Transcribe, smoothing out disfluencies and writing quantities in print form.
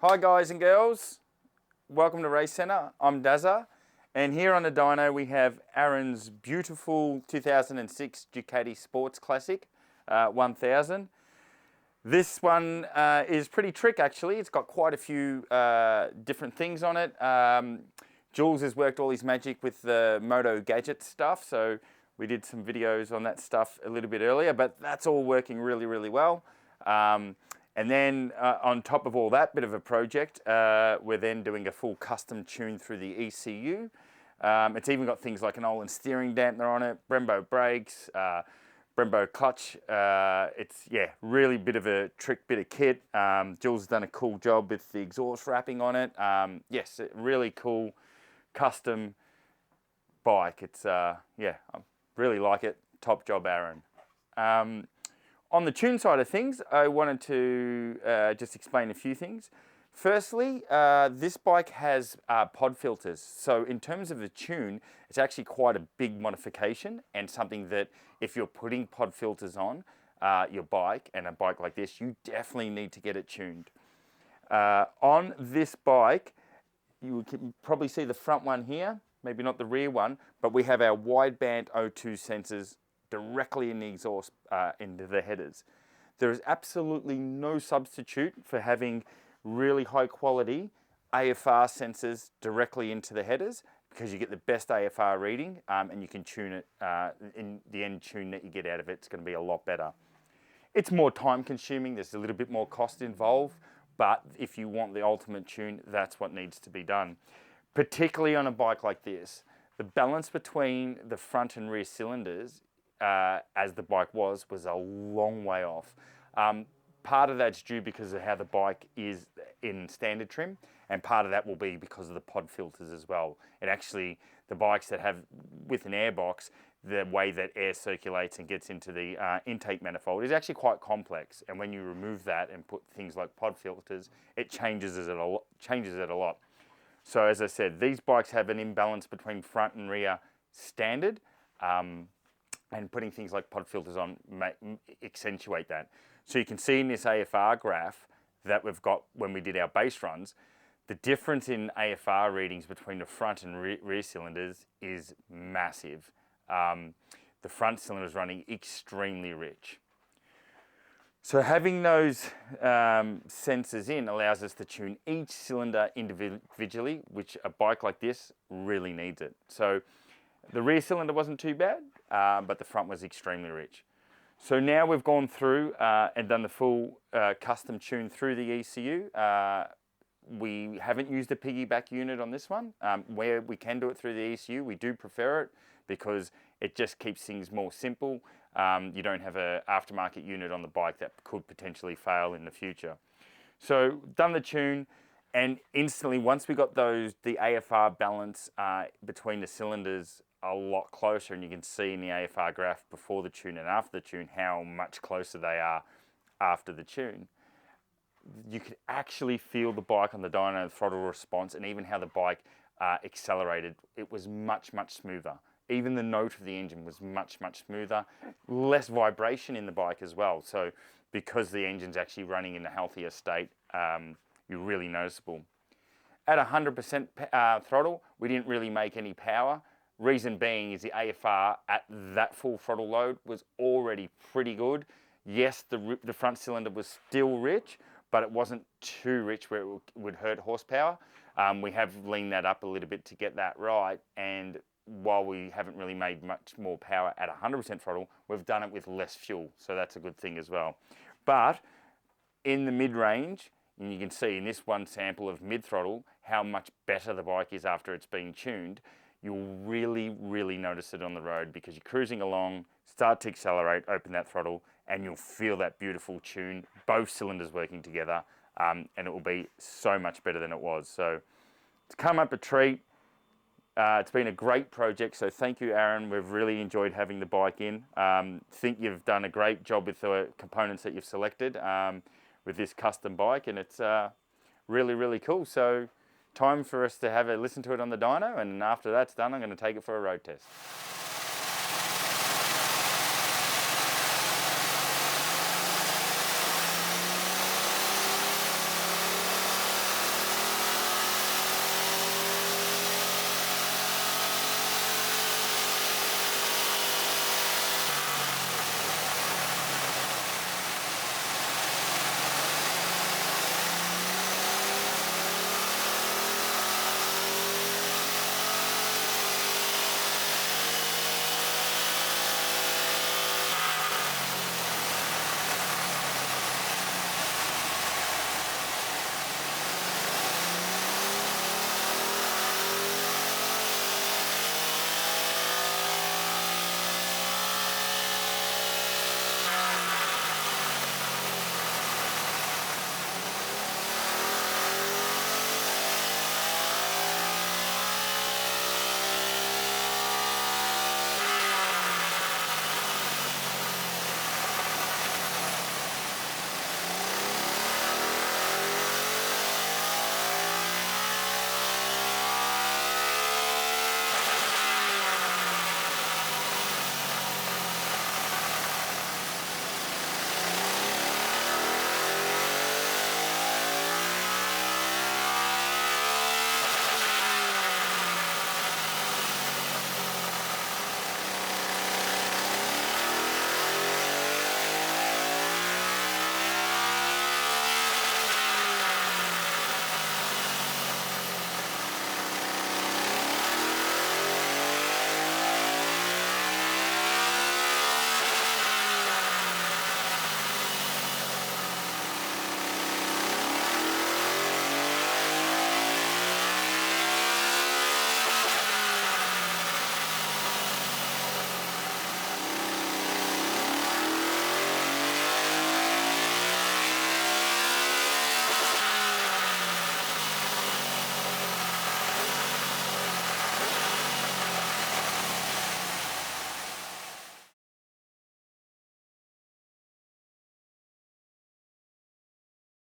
Hi guys and girls, welcome to Race Centre. I'm Dazza, and here on the dyno we have Aaron's beautiful 2006 Ducati Sports Classic 1000. This one is pretty trick actually. It's got quite a few different things on it. Jules has worked all his magic with the Moto Gadget stuff, so we did some videos on that stuff a little bit earlier, but that's all working really well. And then on top of all that bit of a project, we're then doing a full custom tune through the ECU. It's even got things like an Olin steering dampener on it, Brembo brakes, Brembo clutch. It's, yeah, really bit of a trick bit of kit. Jules has done a cool job with the exhaust wrapping on it. Yes, a really cool custom bike. It's, yeah, I really like it. Top job, Aaron. On the tune side of things, I wanted to just explain a few things. Firstly, this bike has pod filters. So in terms of the tune, it's actually quite a big modification and something that if you're putting pod filters on your bike and a bike like this, you definitely need to get it tuned. On this bike, you can probably see the front one here, maybe not the rear one, but we have our wideband O2 sensors directly in the exhaust into the headers. There is absolutely no substitute for having really high quality AFR sensors directly into the headers because you get the best AFR reading and you can tune it, in the end tune that you get out of it's going to be a lot better. It's more time consuming, there's a little bit more cost involved, but if you want the ultimate tune, that's what needs to be done. Particularly on a bike like this, the balance between the front and rear cylinders as the bike was a long way off. Part of that's due because of how the bike is in standard trim, and part of that will be because of the pod filters as well. It actually, the bikes that have with an airbox, the way that air circulates and gets into the intake manifold is actually quite complex. And when you remove that and put things like pod filters, it changes it a lot. So as I said, these bikes have an imbalance between front and rear standard. And putting things like pod filters on accentuate that. So you can see in this AFR graph that we've got when we did our base runs, the difference in AFR readings between the front and rear cylinders is massive. The front cylinder is running extremely rich. So having those sensors in allows us to tune each cylinder individually, which a bike like this really needs it. So the rear cylinder wasn't too bad, but the front was extremely rich. So now we've gone through and done the full custom tune through the ECU. We haven't used a piggyback unit on this one. Where we can do it through the ECU, we do prefer it because it just keeps things more simple. You don't have an aftermarket unit on the bike that could potentially fail in the future. So done the tune. And instantly, once we got the AFR balance between the cylinders a lot closer, and you can see in the AFR graph before the tune and after the tune how much closer they are after the tune. You could actually feel the bike on the dyno, the throttle response, and even how the bike accelerated. It was much smoother. Even the note of the engine was much smoother. Less vibration in the bike as well. So because the engine's actually running in a healthier state, you're really noticeable. At 100% throttle, we didn't really make any power. Reason being is the AFR at that full throttle load was already pretty good. Yes, the front cylinder was still rich, but it wasn't too rich where it would hurt horsepower. We have leaned that up a little bit to get that right, and while we haven't really made much more power at 100% throttle, we've done it with less fuel, so that's a good thing as well. But in the mid-range, and you can see in this one sample of mid-throttle how much better the bike is after it's been tuned. You'll really notice it on the road because you're cruising along, start to accelerate, open that throttle, and you'll feel that beautiful tune, both cylinders working together, and it will be so much better than it was. So it's come up a treat. It's been a great project, so thank you, Aaron. We've really enjoyed having the bike in. Think you've done a great job with the components that you've selected with this custom bike, and it's really cool. So time for us to have a listen to it on the dyno, and after that's done, I'm going to take it for a road test.